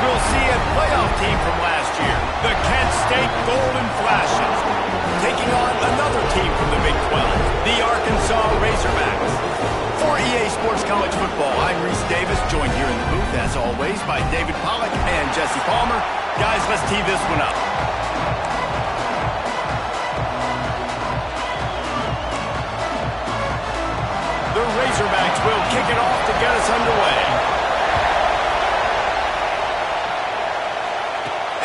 we'll see a playoff team from last year, the Kent State Golden Flashes, taking on another team from the Big 12, the Arkansas Razorbacks. For EA Sports College Football, I'm Reese Davis, joined here in the booth, as always, by David Pollack and Jesse Palmer. Guys, let's tee this one up. The Razorbacks will kick it off to get us underway.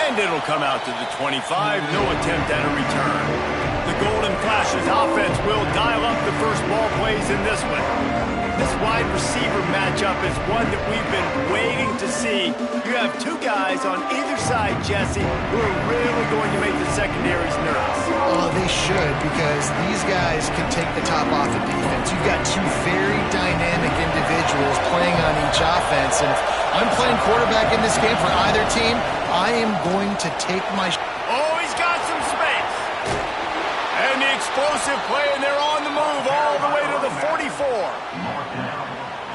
And it'll come out to the 25, no attempt at a return. The Golden Flashes offense will dial up the first ball plays in this one. This wide receiver matchup is one that we've been waiting to see. You have two guys on either side, Jesse, who are really going to make the secondaries nervous. Oh, they should, because these guys can take the top off the defense. You've got two very dynamic individuals playing on each offense, and if I'm playing quarterback in this game for either team, I am going to take my... Oh, he's got some space. And the explosive play, and they're on the move all the way to the 44.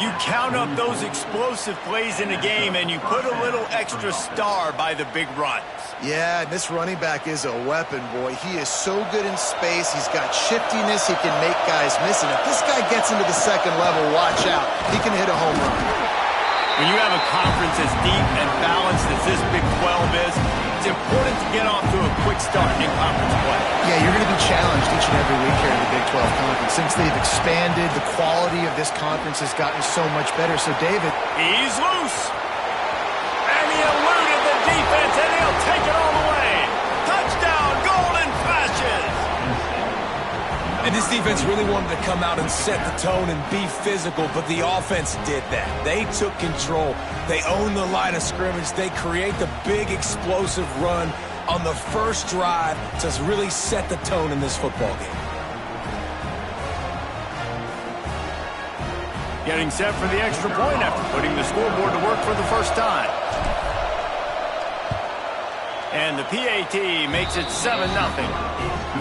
You count up those explosive plays in a game, and you put a little extra star by the big runs. Yeah, this running back is a weapon, boy. He is so good in space. He's got shiftiness. He can make guys miss. And if this guy gets into the second level, watch out. He can hit a home run. When you have a conference as deep and balanced as this Big 12 is, it's important to get off to a quick start in conference play. Yeah, you're going to be challenged each and every week here in the Big 12 Conference. Since they've expanded, the quality of this conference has gotten so much better. So, David... He's loose. And he eluded the defense, and he'll take it all the way. Touchdown, Golden Flashes! And this defense really wanted to come out and set the tone and be physical, but the offense did that. They took control. They owned the line of scrimmage. They create the big explosive run on the first drive to really set the tone in this football game. Getting set for the extra point after putting the scoreboard to work for the first time. And the PAT makes it 7-0.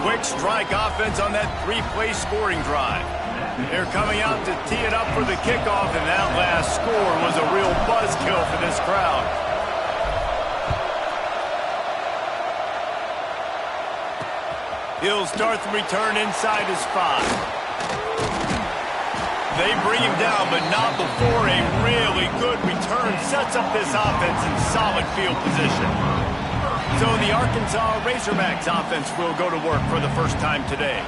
Quick strike offense on that three-play scoring drive. They're coming out to tee it up for the kickoff, and that last score was a real buzzkill for this crowd. He'll start the return inside his 5. They bring him down, but not before a really good return sets up this offense in solid field position. So the Arkansas Razorbacks offense will go to work for the first time today.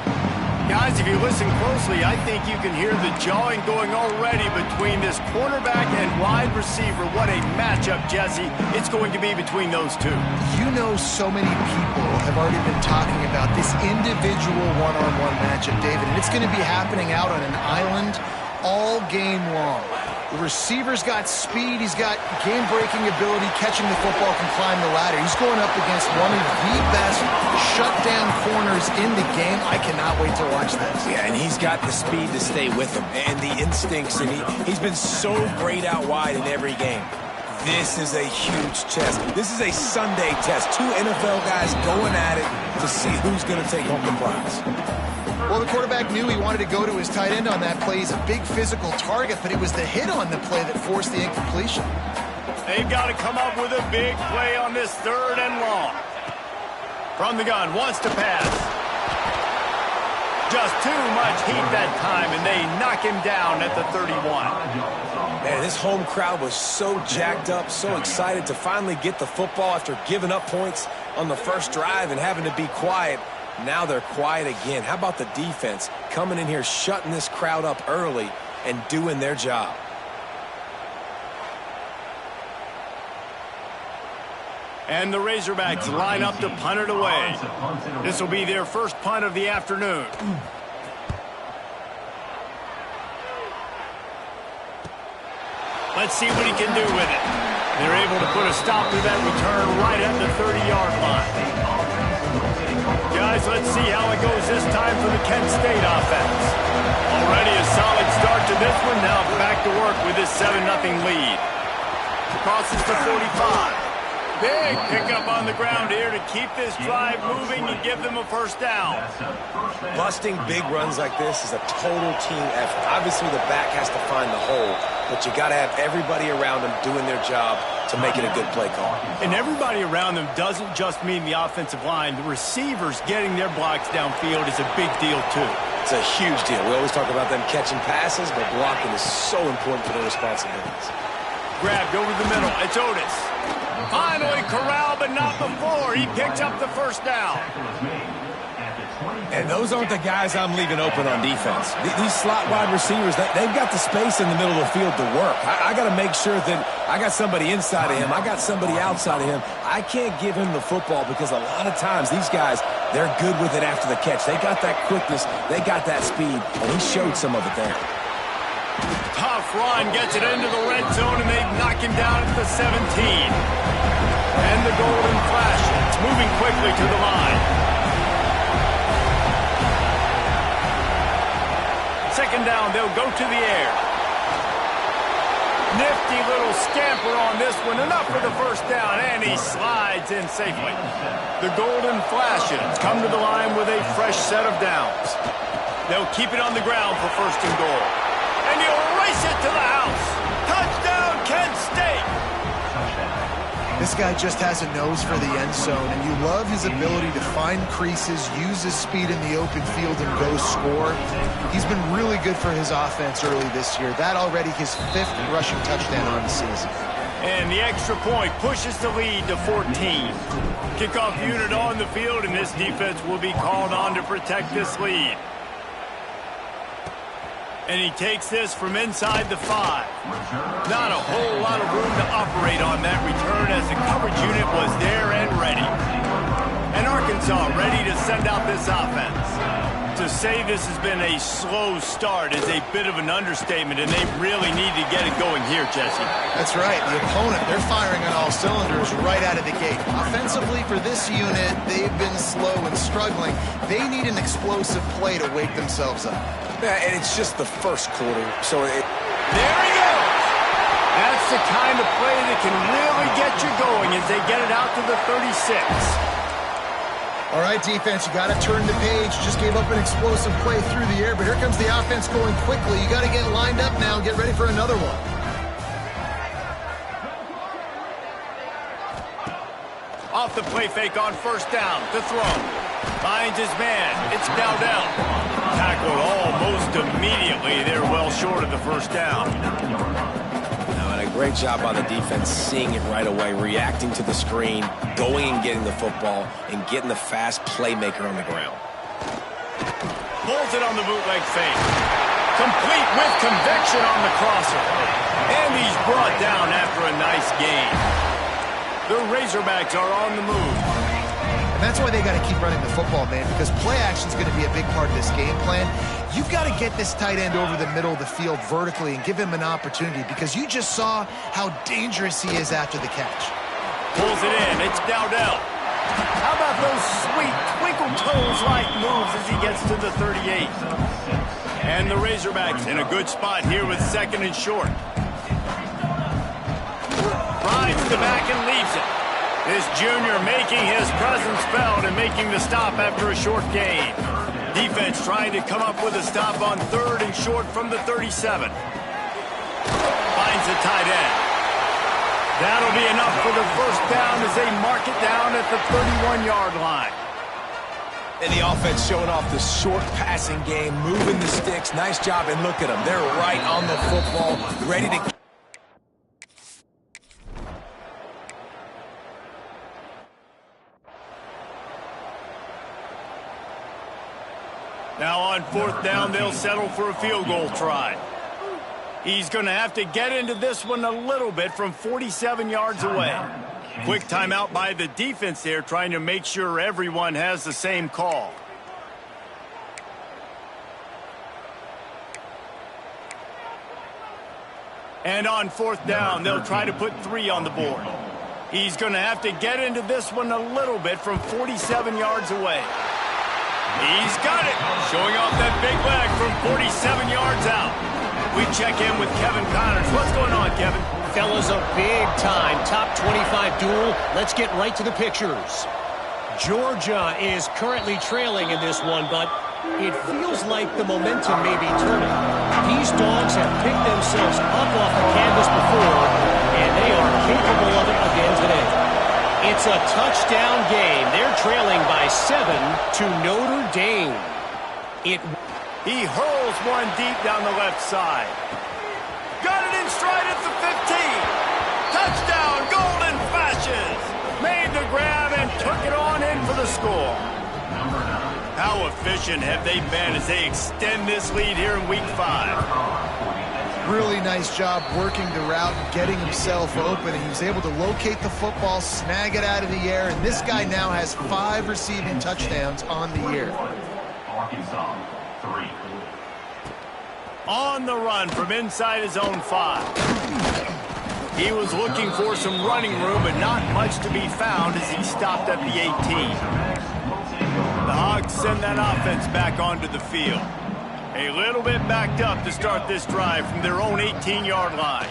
Guys, if you listen closely, I think you can hear the jawing going already between this cornerback and wide receiver. What a matchup, Jesse, it's going to be between those two. You know, so many people have already been talking about this individual one-on-one matchup, David, and it's going to be happening out on an island all game long. The receiver's got speed, he's got game-breaking ability, catching the football, can climb the ladder. He's going up against one of the best shutdown corners in the game. I cannot wait to watch this. Yeah, and he's got the speed to stay with him and the instincts, and he's been so great out wide in every game. This is a huge test. This is a Sunday test. Two NFL guys going at it to see who's going to take home the prize. Well, the quarterback knew he wanted to go to his tight end on that play. He's a big physical target, but it was the hit on the play that forced the incompletion. They've got to come up with a big play on this 3rd and long. From the gun, wants to pass. Just too much heat that time, and they knock him down at the 31. Man, this home crowd was so jacked up, so excited to finally get the football after giving up points on the first drive and having to be quiet. Now they're quiet again. How about the defense coming in here, shutting this crowd up early and doing their job? And the Razorbacks line up to punt it away. This will be their first punt of the afternoon. Let's see what he can do with it. They're able to put a stop to that return right at the 30-yard line. Guys, let's see how it goes this time for the Kent State offense. Already a solid start to this one. Now back to work with this 7-0 lead. Crosses to 45. Big pickup on the ground here to keep this drive moving and give them a first down. Busting big runs like this is a total team effort. Obviously, the back has to find the hole, but you got to have everybody around them doing their job to make it a good play call. And everybody around them doesn't just mean the offensive line. The receivers getting their blocks downfield is a big deal, too. It's a huge deal. We always talk about them catching passes, but blocking is so important for their responsibilities. Grabbed over the middle. It's Otis. Finally corralled, but not before. He picks up the first down. And those aren't the guys I'm leaving open on defense. These slot wide receivers, they've got the space in the middle of the field to work. I got to make sure that I got somebody inside of him. I got somebody outside of him. I can't give him the football because a lot of times these guys, they're good with it after the catch. They got that quickness. They got that speed, and he showed some of it there. Tough run, gets it into the red zone, and they knock him down at the 17. And the golden flash. It's moving quickly to the line. Second down, they'll go to the air. Nifty little scamper on this one. Enough for the first down, and he slides in safely. The golden flashes come to the line with a fresh set of downs. They'll keep it on the ground for first and goal. And he'll race it to the house. Touchdown, Kent State! This guy just has a nose for the end zone, and you love his ability to find creases, use his speed in the open field, and go score. He's been really good for his offense early this year. That already his 5th rushing touchdown on the season. And the extra point pushes the lead to 14. Kickoff unit on the field, and this defense will be called on to protect this lead. And he takes this from inside the 5. Not a whole lot of room to operate on that return as the coverage unit was there and ready. And Arkansas ready to send out this offense. To say this has been a slow start is a bit of an understatement, and they really need to get it going here, Jesse. That's right. The opponent, they're firing on all cylinders right out of the gate. Offensively for this unit, they've been slow and struggling. They need an explosive play to wake themselves up. Yeah, and it's just the first quarter, so it... There he goes! That's the kind of play that can really get you going as they get it out to the 36. All right, defense, you got to turn the page. Just gave up an explosive play through the air, but here comes the offense going quickly. You got to get lined up now and get ready for another one. Off the play fake on first down. To throw. Finds his man. It's Dowdell. Tackled almost immediately. They're well short of the first down. Great job on the defense, seeing it right away, reacting to the screen, going and getting the football, and getting the fast playmaker on the ground. Pulls it on the bootleg fake. Complete with conviction on the crosser. And he's brought down after a nice gain. The Razorbacks are on the move. And that's why they got to keep running the football, man, because play action is going to be a big part of this game plan. You've got to get this tight end over the middle of the field vertically and give him an opportunity, because you just saw how dangerous he is after the catch. Pulls it in. It's Dowdell. How about those sweet twinkle toes-like moves as he gets to the 38? And the Razorbacks in a good spot here with second and short. Rides the back and leaves it. This junior making his presence felt and making the stop after a short gain. Defense trying to come up with a stop on third and short from the 37. Finds the tight end. That'll be enough for the first down as they mark it down at the 31-yard line. And the offense showing off the short passing game, moving the sticks. Nice job, and look at them. They're right on the football, ready to... Now on fourth down, they'll settle for a field goal try. He's going to have to get into this one a little bit from 47 yards away. Quick timeout by the defense there, trying to make sure everyone has the same call. And on fourth down, they'll try to put 3 on the board. He's going to have to get into this one a little bit from 47 yards away. He's got it, showing off that big leg from 47 yards out. We check in with Kevin Connors. What's going on, Kevin? Fellas, a big-time top 25 duel. Let's get right to the pictures. Georgia is currently trailing in this one, but it feels like the momentum may be turning. These dogs have picked themselves up off the canvas before, and and they are capable of it again today. It's a touchdown game. They're trailing by 7 to Notre Dame. He hurls one deep down the left side. Got it in stride at the 15. Touchdown, Golden Flashes. Made the grab and took it on in for the score. How efficient have they been as they extend this lead here in Week 5? Really nice job working the route and getting himself open. And he was able to locate the football, snag it out of the air, and this guy now has 5 receiving touchdowns on the year. Arkansas, 3. On the run from inside his own 5. He was looking for some running room, but not much to be found as he stopped at the 18. The Hogs send that offense back onto the field. A little bit backed up to start this drive from their own 18-yard line.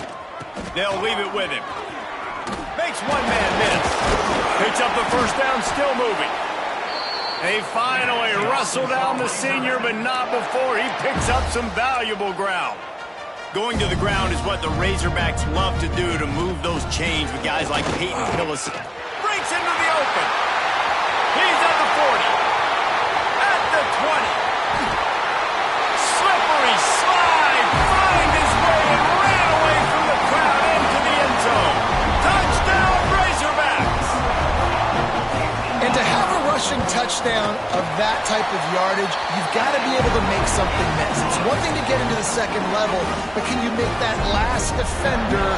They'll leave it with him. Makes one man miss. Picks up the first down, still moving. They finally wrestle down the senior, but not before he picks up some valuable ground. Going to the ground is what the Razorbacks love to do to move those chains with guys like Peyton Hillis. Breaks into the open. He's at the 40. At the 20. Slippery slide. Find his way and ran away from the crowd into the end zone. Touchdown, Razorbacks. And to have a rushing touchdown of that type of yardage, you've got to be able to make something miss. It's one thing to get into the second level, but can you make that last defender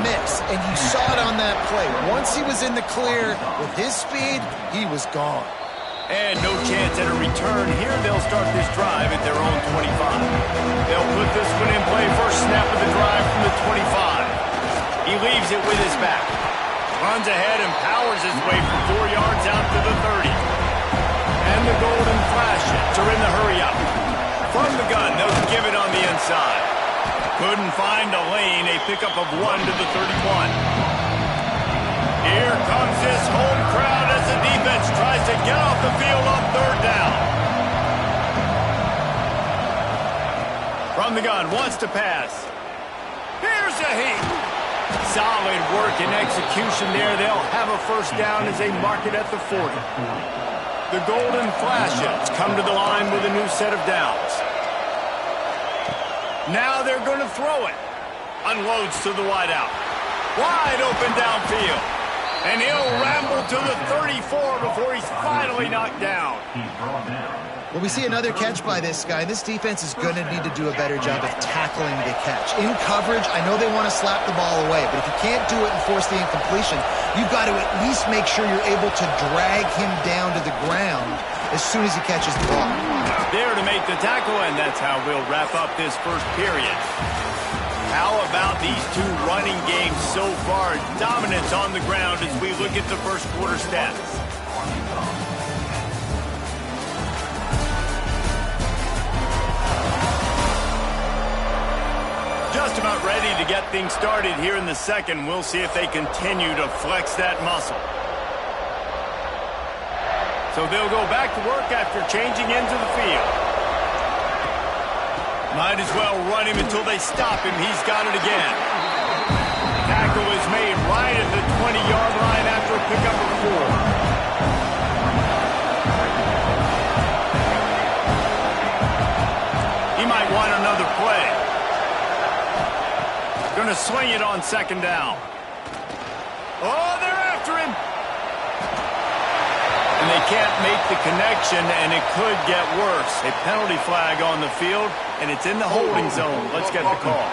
miss? And you saw it on that play. Once he was in the clear with his speed, he was gone. And no chance at a return here. They'll start this drive at their own 25. They'll put this one in play first snap of the drive from the 25. He leaves it with his back. Runs ahead and powers his way from 4 yards out to the 30. And the Golden Flashes are in the hurry-up. From the gun, they'll give it on the inside. Couldn't find a lane. A pickup of 1 to the 31. Here comes this home crowd as the defense tries to get off the field on 3rd down. From the gun, wants to pass. Here's a heat. Solid work and execution there. They'll have a first down as they mark it at the 40. The Golden Flashes come to the line with a new set of downs. Now they're going to throw it. Unloads to the wideout. Wide open downfield. And he'll ramble to the 34 before he's finally knocked down. Well, we see another catch by this guy. This defense is going to need to do a better job of tackling the catch. In coverage, I know they want to slap the ball away, but if you can't do it and force the incompletion, you've got to at least make sure you're able to drag him down to the ground as soon as he catches the ball. There to make the tackle, and that's how we'll wrap up this first period. How about these two running games so far? Dominance on the ground as we look at the first quarter stats. Just about ready to get things started here in the second. We'll see if they continue to flex that muscle. So they'll go back to work after changing into the field. Might as well run him until they stop him. He's got it again. Tackle is made right at the 20-yard line after a pickup of 4. He might want another play. Going to sling it on 2nd down. Oh, they're after him. And they can't make the connection, and it could get worse. A penalty flag on the field, and it's in the holding zone. Let's get the call.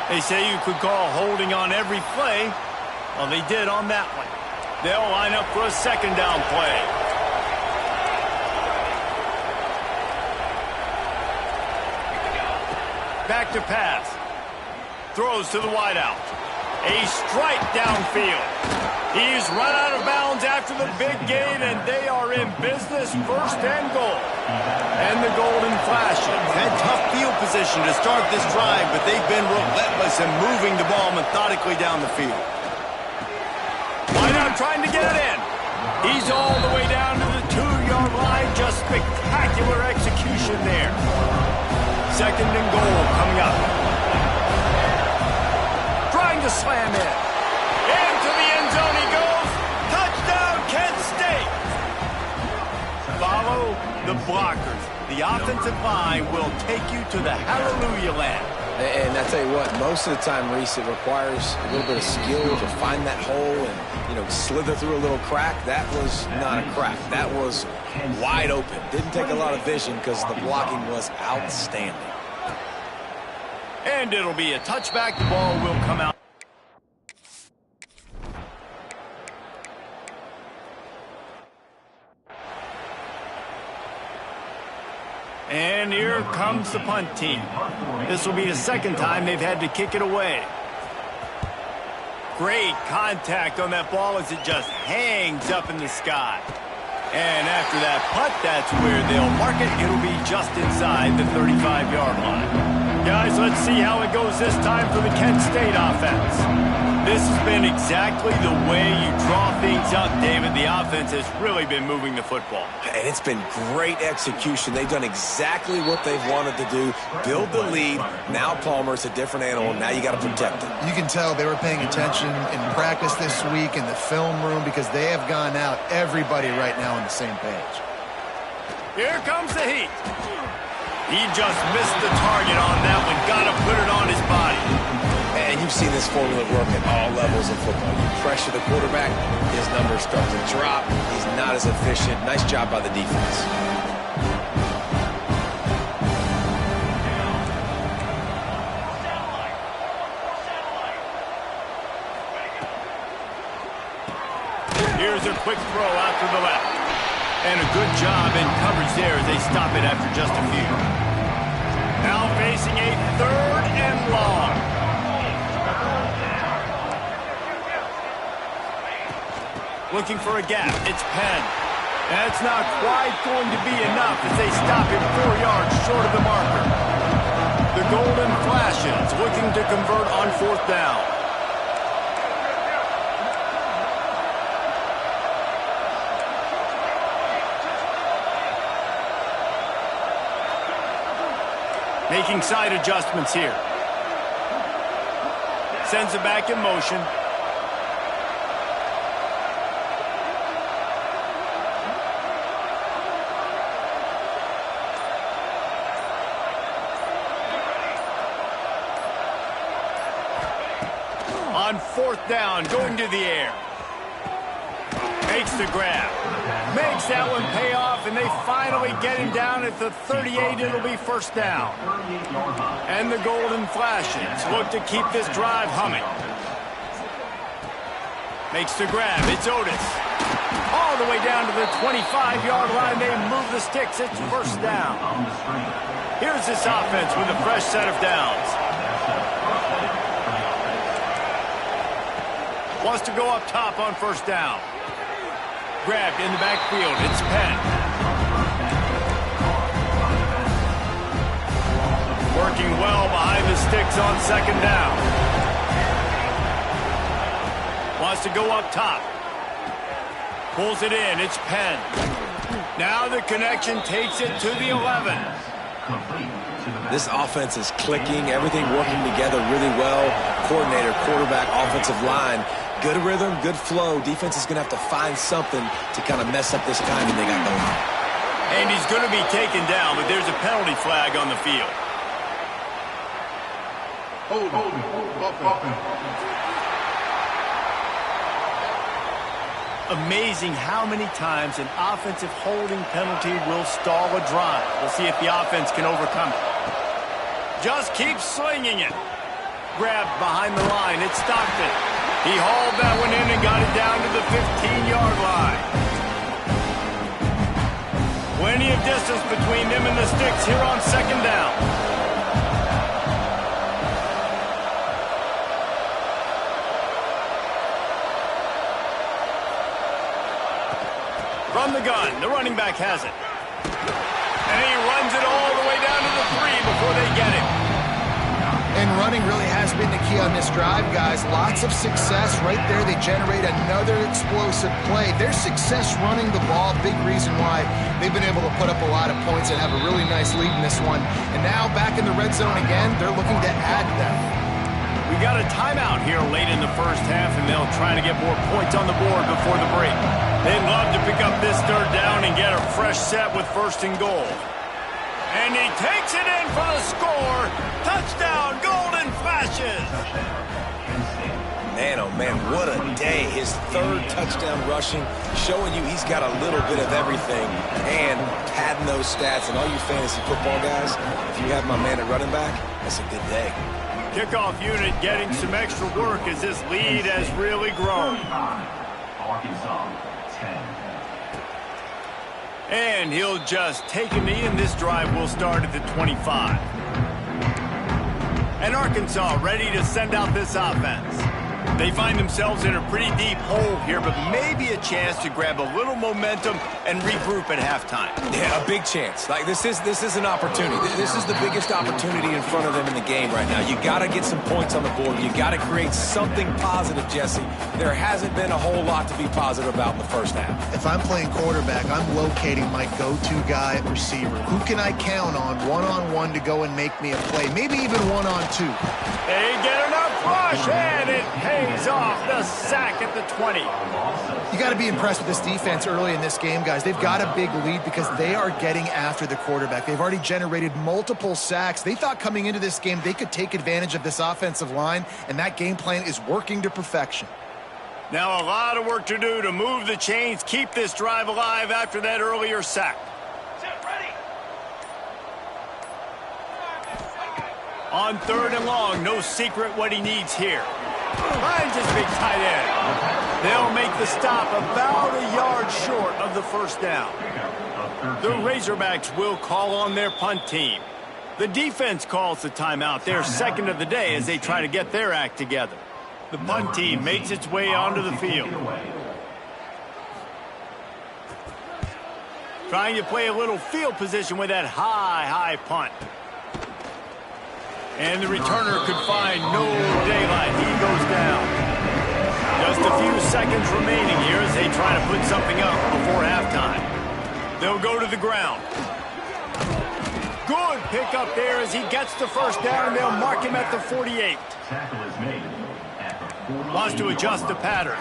They say you could call holding on every play. Well, they did on that one. They'll line up for a 2nd down play. Back to pass. Throws to the wideout. A strike downfield. He's run out of bounds after the big gain, and they are in business, 1st and goal. And the Golden Flashes had tough field position to start this drive, but they've been relentless in moving the ball methodically down the field. Wideout trying to get it in. He's all the way down to the 2-yard line. Just spectacular execution there. 2nd and goal coming up. the slam in. Into the end zone he goes. Touchdown, Kent State. Follow the blockers. The offensive line will take you to the hallelujah land. And I tell you what, most of the time, Reese, it requires a little bit of skill to find that hole and, you know, slither through a little crack. That was not a crack. That was wide open. Didn't take a lot of vision because the blocking was outstanding. And it'll be a touchback. The ball will come out. And here comes the punt team. This will be the second time they've had to kick it away. Great contact on that ball as it just hangs up in the sky. And after that punt, that's where they'll mark it. It'll be just inside the 35-yard line. Guys, let's see how it goes this time for the Kent State offense. This has been exactly the way you draw things up, David. The offense has really been moving the football. And it's been great execution. They've done exactly what they've wanted to do. Build the lead. Now Palmer's a different animal. Now you got to protect him. You can tell they were paying attention in practice this week in the film room because they have gone out, everybody right now on the same page. Here comes the heat. He just missed the target on that one. Got to put it on his body. And you've seen this formula work at all levels of football. You pressure the quarterback, his numbers start to drop. He's not as efficient. Nice job by the defense. Here's a quick throw out to the left. And a good job in coverage there as they stop it after just a few. Now facing a 3rd and long. Looking for a gap. It's Penn. That's not quite going to be enough as they stop him 4 yards short of the marker. The Golden Flashes looking to convert on 4th down. Making side adjustments here. Sends it back in motion. On 4th down, going to the air. Makes the grab. Makes that one pay off, and they finally get him down at the 38. It'll be 1st down. And the Golden Flashes look to keep this drive humming. Makes the grab. It's Otis. All the way down to the 25-yard line. They move the sticks. It's 1st down. Here's this offense with a fresh set of downs. Wants to go up top on 1st down. Grabbed in the backfield. It's Penn. Working well behind the sticks on 2nd down. Wants to go up top. Pulls it in. It's Penn. Now the connection takes it to the 11. This offense is clicking. Everything working together really well. Coordinator, quarterback, offensive line. Good rhythm, good flow. Defense is going to have to find something to kind of mess up this timing they got going on. And he's going to be taken down, but there's a penalty flag on the field. Amazing how many times an offensive holding penalty will stall a drive. We'll see if the offense can overcome it. Just keep slinging it. Grabbed behind the line. It's Stockton. He hauled that one in and got it down to the 15-yard line. Plenty of distance between them and the sticks here on 2nd down. From the gun, the running back has it. And he runs it all the way down to the 3 before they get him. And running really has been the key on this drive, guys. Lots of success right there. They generate another explosive play. Their success running the ball, big reason why they've been able to put up a lot of points and have a really nice lead in this one. And now back in the red zone again, they're looking to add them. We we've got a timeout here late in the first half, and they'll try to get more points on the board before the break. They'd love to pick up this third down and get a fresh set with first and goal. And he takes it in for the score. Touchdown, Golden Flashes. Man, oh man, what a day. His third touchdown rushing, showing you he's got a little bit of everything. And padding those stats, and all you fantasy football guys, if you have my man at running back, that's a good day. Kickoff unit getting some extra work as this lead has really grown. Arkansas, 10. And he'll just take a knee, and this drive will start at the 25. And Arkansas ready to send out this offense. They find themselves in a pretty deep hole here, but maybe a chance to grab a little momentum and regroup at halftime. Yeah, a big chance. Like this is an opportunity. This is the biggest opportunity in front of them in the game right now. You got to get some points on the board. You got to create something positive, Jesse. There hasn't been a whole lot to be positive about in the first half. If I'm playing quarterback, I'm locating my go-to guy at receiver. Who can I count on one-on-one to go and make me a play? Maybe even one-on-two. They get enough rush, and it pays off. The sack at the 20. You got to be impressed with this defense early in this game, guys. They've got a big lead because they are getting after the quarterback. They've already generated multiple sacks. They thought coming into this game they could take advantage of this offensive line, and that game plan is working to perfection. Now a lot of work to do to move the chains, keep this drive alive after that earlier sack. On third and long, no secret what he needs here. Finds his big tight end. They'll make the stop about a yard short of the first down. The Razorbacks will call on their punt team. The defense calls the timeout, their second of the day, as they try to get their act together. The punt team makes its way onto the field. Trying to play a little field position with that high punt. And the returner could find no daylight. He goes down. Just a few seconds remaining here as they try to put something up before halftime. They'll go to the ground. Good pick up there as he gets the first down. They'll mark him at the 48. Tackle is made at the 48. Wants to adjust the pattern.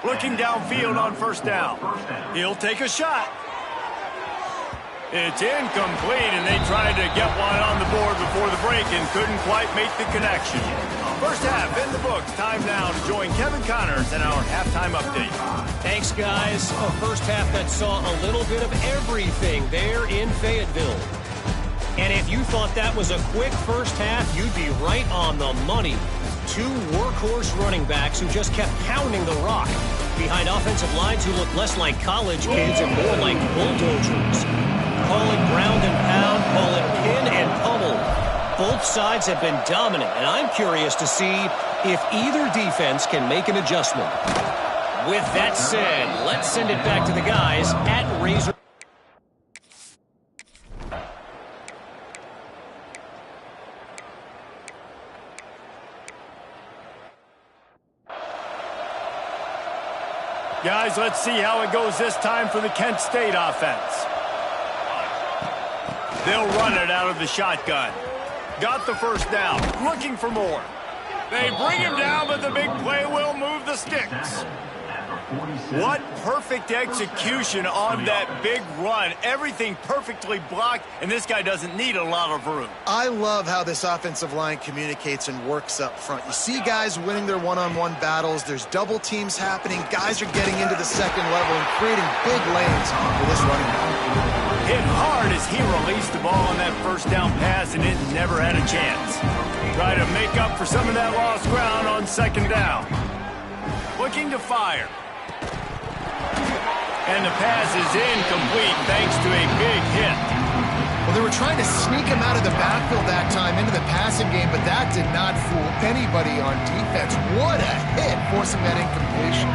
Looking downfield on first down. He'll take a shot. It's incomplete, and they tried to get one on the board before the break and couldn't quite make the connection. First half in the books. Time now to join Kevin Connors in our halftime update. Thanks, guys. A first half that saw a little bit of everything there in Fayetteville. And if you thought that was a quick first half, you'd be right on the money. Two workhorse running backs who just kept pounding the rock behind offensive lines who look less like college kids and more like bulldozers. Call it ground and pound, call it pin and pummel. Both sides have been dominant, and I'm curious to see if either defense can make an adjustment. With that said, let's send it back to the guys at Razor. Guys, let's see how it goes this time for the Kent State offense. They'll run it out of the shotgun. Got the first down. Looking for more. They bring him down, but the big play will move the sticks. What perfect execution on that big run. Everything perfectly blocked, and this guy doesn't need a lot of room. I love how this offensive line communicates and works up front. You see guys winning their one-on-one battles. There's double teams happening. Guys are getting into the second level and creating big lanes for this running back. Hit hard as he released the ball on that first down pass, and it never had a chance. Try to make up for some of that lost ground on second down. Looking to fire. And the pass is incomplete thanks to a big hit. Well, they were trying to sneak him out of the backfield that time into the passing game, but that did not fool anybody on defense. What a hit, forcing that incompletion.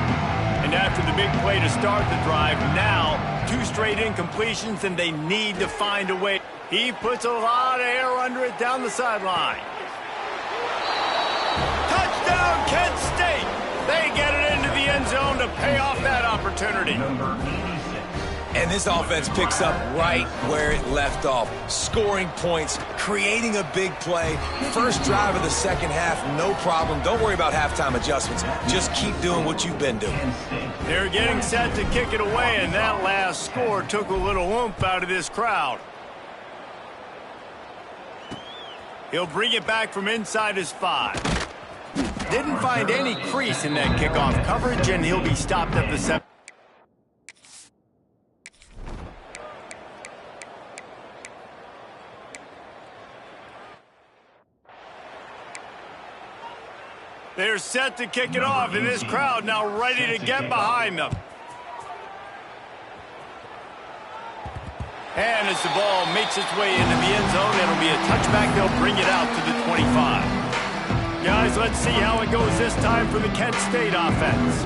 And after the big play to start the drive, now 2 straight incompletions, and they need to find a way. He puts a lot of air under it down the sideline. Touchdown, Kent State! They get it into the end zone to pay off that opportunity. Number 86, And this offense picks up right where it left off. Scoring points, creating a big play. First drive of the second half, no problem. Don't worry about halftime adjustments. Just keep doing what you've been doing. They're getting set to kick it away, and that last score took a little oomph out of this crowd. He'll bring it back from inside his 5. Didn't find any crease in that kickoff coverage, and he'll be stopped at the 7. They're set to kick it off, and this crowd now ready to get behind them. And as the ball makes its way into the end zone, it'll be a touchback. They'll bring it out to the 25. Guys, let's see how it goes this time for the Kent State offense.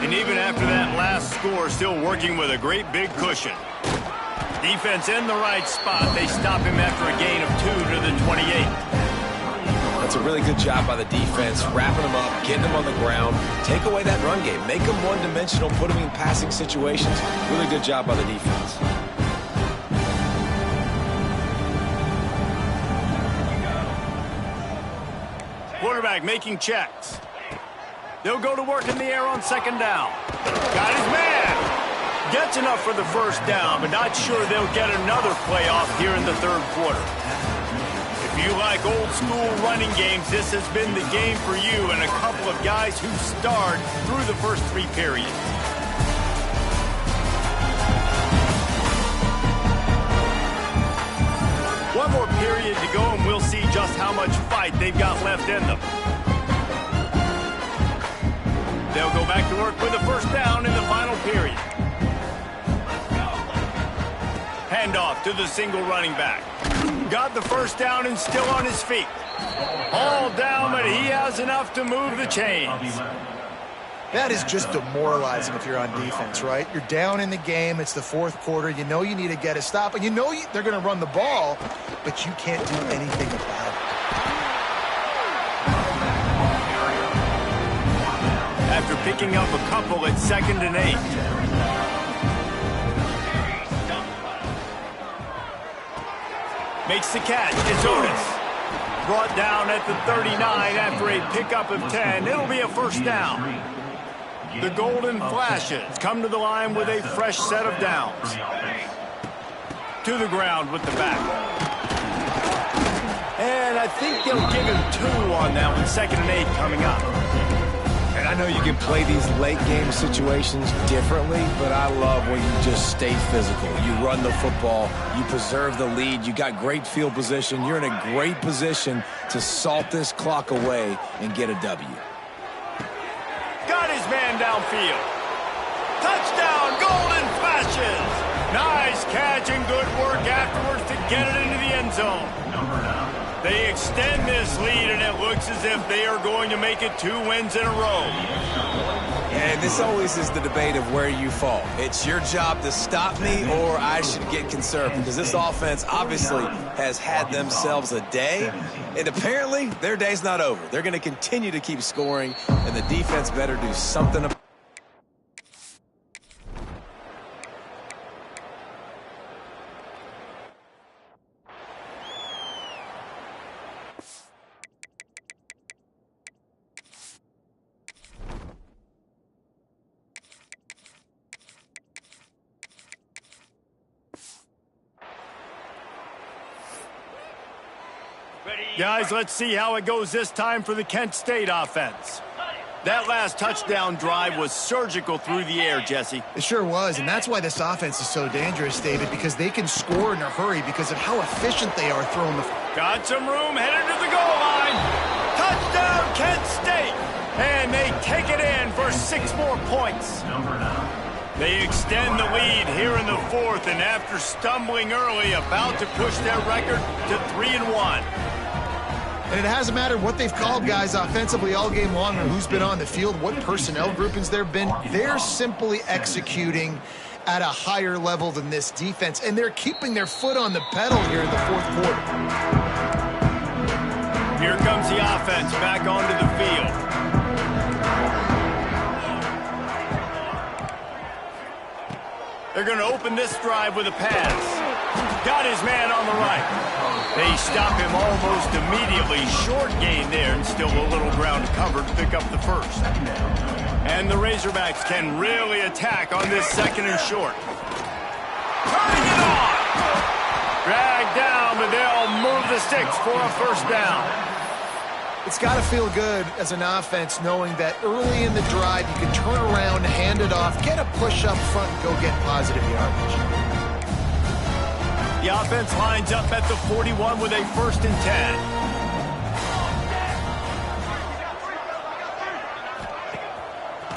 And even after that last score, still working with a great big cushion. Defense in the right spot. They stop him after a gain of 2 to the 28. That's a really good job by the defense, wrapping them up, getting them on the ground. Take away that run game. Make them one-dimensional, put them in passing situations. Really good job by the defense. Quarterback making checks. They'll go to work in the air on second down. Got his man. Gets enough for the first down, but not sure they'll get another playoff here in the third quarter. If you like old-school running games, this has been the game for you and a couple of guys who starred through the first 3 periods. One more period to go, and we'll see just how much fight they've got left in them. They'll go back to work with a first down in the final period. Handoff to the single running back. Got the first down and still on his feet. All down, but he has enough to move the chains. That is just demoralizing if you're on defense, right? You're down in the game. It's the fourth quarter. You know you need to get a stop, and you know they're going to run the ball, but you can't do anything about it. After picking up a couple at 2nd and 8. Makes the catch. It's Otis. Brought down at the 39 after a pickup of 10. It'll be a first down. The Golden Flashes come to the line with a fresh set of downs. To the ground with the back. And I think they'll give him 2 on that one. 2nd and 8 coming up. And I know you can play these late game situations differently, but I love when you just stay physical. You run the football, you preserve the lead, you got great field position, you're in a great position to salt this clock away and get a W. Got his man downfield. Touchdown, Golden Flashes. Nice catch and good work afterwards to get it into the end zone. They extend this lead, and it looks as if they are going to make it 2 wins in a row. And this always is the debate of where you fall. It's your job to stop me, or I should get conservative, because this offense obviously has had themselves a day, and apparently their day's not over. They're going to continue to keep scoring, and the defense better do something about it. Guys, let's see how it goes this time for the Kent State offense. That last touchdown drive was surgical through the air, Jesse. It sure was, and that's why this offense is so dangerous, David, because they can score in a hurry because of how efficient they are throwing the... Got some room, headed to the goal line. Touchdown, Kent State! And they take it in for 6 more points. They extend the lead here in the 4th, and after stumbling early, about to push their record to 3-1. And it hasn't mattered what they've called guys offensively all game long or who's been on the field, what personnel groupings there have been. They're simply executing at a higher level than this defense, and they're keeping their foot on the pedal here in the 4th quarter. Here comes the offense back onto the field. They're going to open this drive with a pass. Got his man on the right. They stop him almost immediately. Short gain there, and still a little ground to cover to pick up the first. And the Razorbacks can really attack on this second and short. Turning it on! Dragged down, but they'll move the sticks for a first down. It's got to feel good as an offense knowing that early in the drive you can turn around, hand it off, get a push up front, and go get positive yardage. The offense lines up at the 41 with a 1st and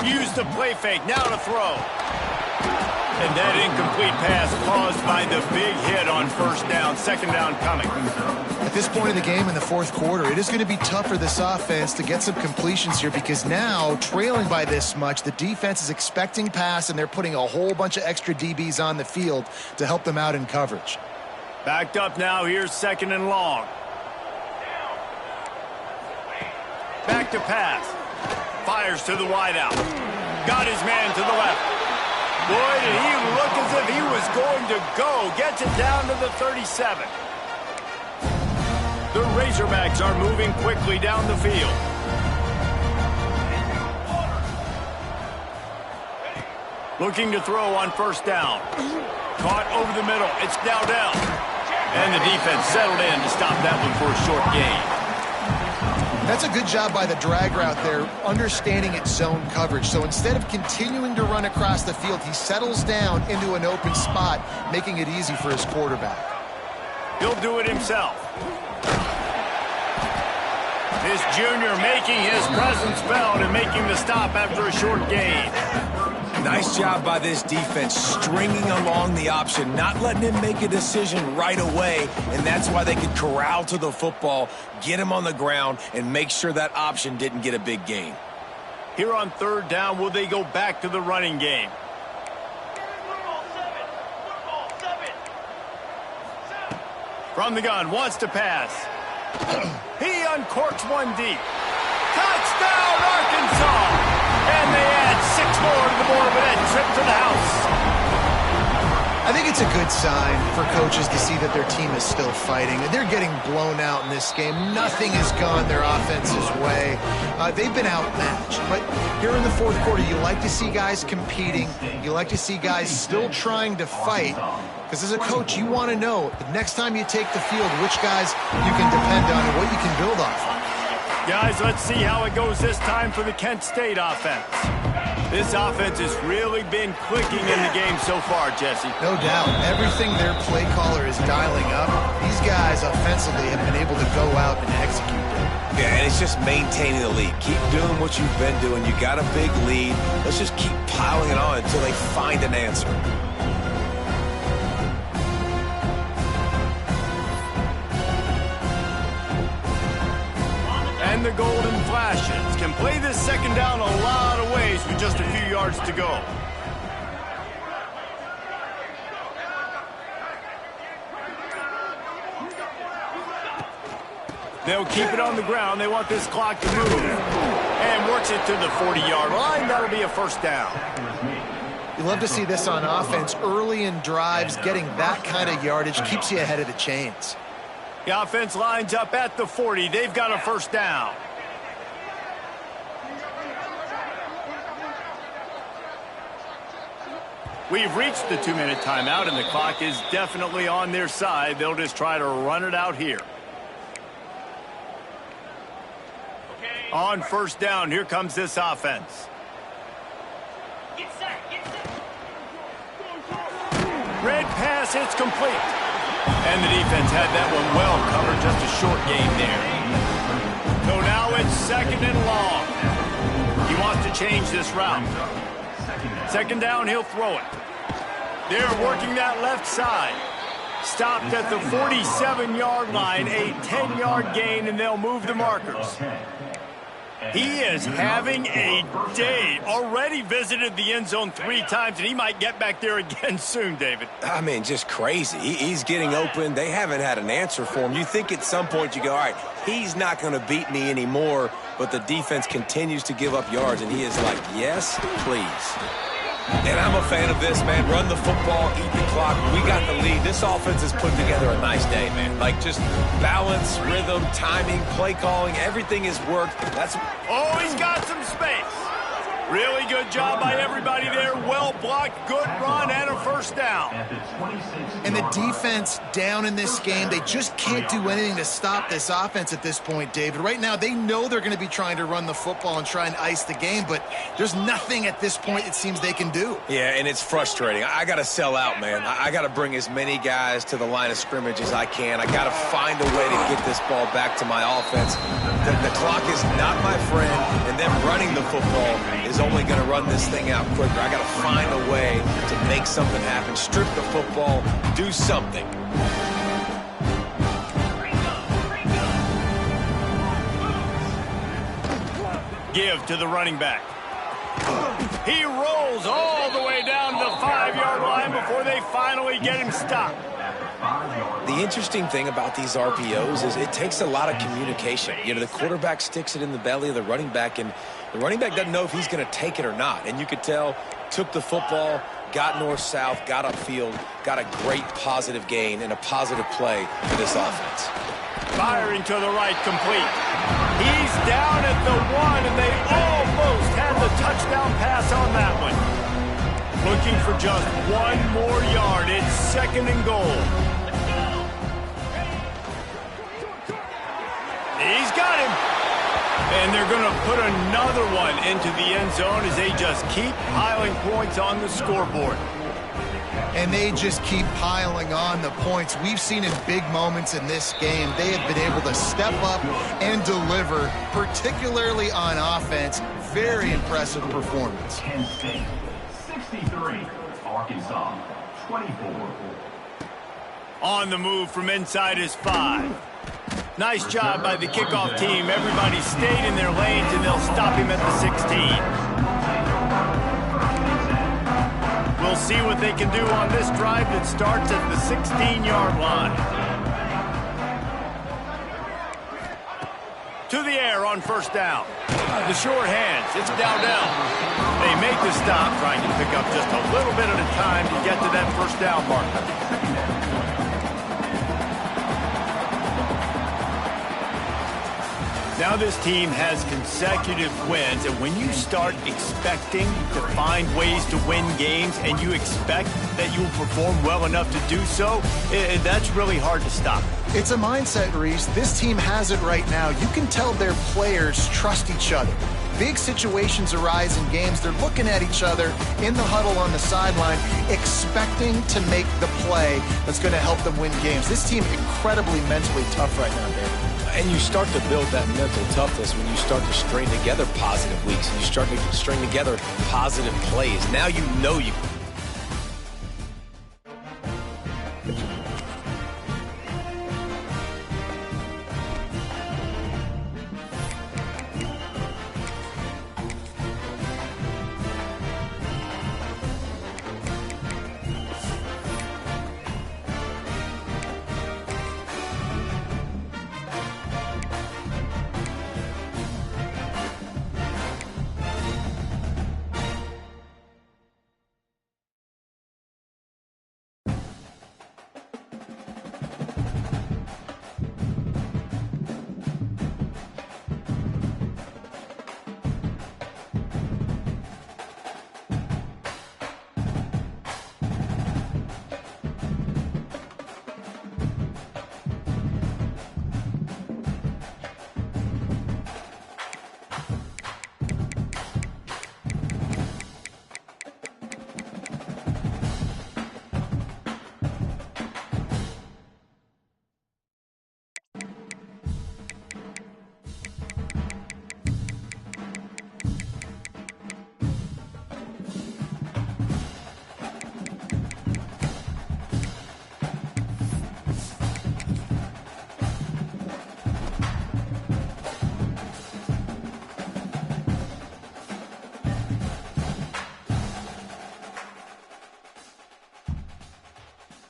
10. Use the play fake, now to throw. And that incomplete pass caused by the big hit on 1st down, 2nd down coming. At this point in the game in the 4th quarter, it is going to be tough for this offense to get some completions here because now, trailing by this much, the defense is expecting pass and they're putting a whole bunch of extra DBs on the field to help them out in coverage. Backed up now, here's 2nd and long. Back to pass. Fires to the wideout. Got his man to the left. Boy, did he look as if he was going to go. Gets it down to the 37. The Razorbacks are moving quickly down the field. Looking to throw on 1st down. Caught over the middle. It's now down. And the defense settled in to stop that one for a short gain. That's a good job by the drag route there, understanding its zone coverage. So instead of continuing to run across the field, he settles down into an open spot, making it easy for his quarterback. He'll do it himself. This junior making his presence felt and making the stop after a short gain. Nice job by this defense, stringing along the option, not letting him make a decision right away, and that's why they could corral to the football, get him on the ground, and make sure that option didn't get a big gain. Here on 3rd down, will they go back to the running game? From the gun, wants to pass. He uncorks one deep. Touchdown, Arkansas! And they add 6 more to the board with that trip to the house. I think it's a good sign for coaches to see that their team is still fighting. They're getting blown out in this game. Nothing has gone their offense's way. They've been outmatched. But here in the 4th quarter, you like to see guys competing. You like to see guys still trying to fight. Because as a coach, you want to know the next time you take the field, which guys you can depend on and what you can build off of. Guys, let's see how it goes this time for the Kent State offense. This offense has really been clicking in the game so far, Jesse. No doubt. Everything their play caller is dialing up, these guys offensively have been able to go out and execute it. Yeah, and it's just maintaining the lead. Keep doing what you've been doing. You got a big lead. Let's just keep piling it on until they find an answer. And the Golden Flashes can play this 2nd down a lot of ways with just a few yards to go. They'll keep it on the ground. They want this clock to move. And works it to the 40-yard line. That'll be a 1st down. You love to see this on offense. Early in drives, getting that kind of yardage keeps you ahead of the chains. The offense lines up at the 40. They've got a 1st down. We've reached the 2-minute timeout, and the clock is definitely on their side. They'll just try to run it out here. On 1st down, here comes this offense. Red pass, it's complete. And the defense had that one well covered, just a short gain there. So now it's 2nd and long. He wants to change this route. 2nd down, he'll throw it. They're working that left side. Stopped at the 47-yard line, a 10-yard gain, and they'll move the markers. He is having a day. Already visited the end zone 3 times, and he might get back there again soon, David. I mean, just crazy. He's getting open. They haven't had an answer for him. You think at some point you go, all right, he's not going to beat me anymore, but the defense continues to give up yards, and he is like, yes, please. And I'm a fan of this, man. Run the football, eat the clock. We got the lead. This offense is putting together a nice day, man. Like, just balance, rhythm, timing, play calling, everything has worked. Oh, he's got some space. Really good job by everybody there. Well blocked, good run, and a first down. And the defense down in this game, they just can't do anything to stop this offense at this point, David. Right now, they know they're going to be trying to run the football and try and ice the game, but there's nothing at this point it seems they can do. Yeah, and it's frustrating. I got to sell out, man. I got to bring as many guys to the line of scrimmage as I can. I got to find a way to get this ball back to my offense. The clock is not my friend, and them running the football is only going to run this thing out quicker. I got to find a way to make something happen, strip the football, do something. Give to the running back. He rolls all the way down to the 5-yard line before they finally get him stopped. The interesting thing about these RPOs is it takes a lot of communication. You know, the quarterback sticks it in the belly of the running back, and the running back doesn't know if he's going to take it or not. And you could tell, took the football, got north-south, got upfield, got a great positive gain and a positive play for this offense. Firing to the right, complete. He's down at the 1, and they almost had the touchdown pass on that one. Looking for just 1 more yard. It's 2nd and goal. He's got him. And they're going to put another one into the end zone as they just keep piling points on the scoreboard. And they just keep piling on the points. We've seen in big moments in this game, they have been able to step up and deliver, particularly on offense. Very impressive performance. Penn State, 63. Arkansas, 24. On the move from inside his 5. Nice job by the kickoff team. Everybody stayed in their lanes, and they'll stop him at the 16. We'll see what they can do on this drive that starts at the 16-yard line. To the air on first down. The short hands. It's Dowdell. They make the stop, trying to pick up just a little bit at a time to get to that first down marker. Now this team has consecutive wins, and when you start expecting to find ways to win games and you expect that you will perform well enough to do so, that's really hard to stop. It's a mindset, Reese. This team has it right now. You can tell their players trust each other. Big situations arise in games. They're looking at each other in the huddle on the sideline, expecting to make the play that's going to help them win games. This team incredibly mentally tough right now, David. And you start to build that mental toughness when you start to string together positive weeks and you start to string together positive plays. Now you know you can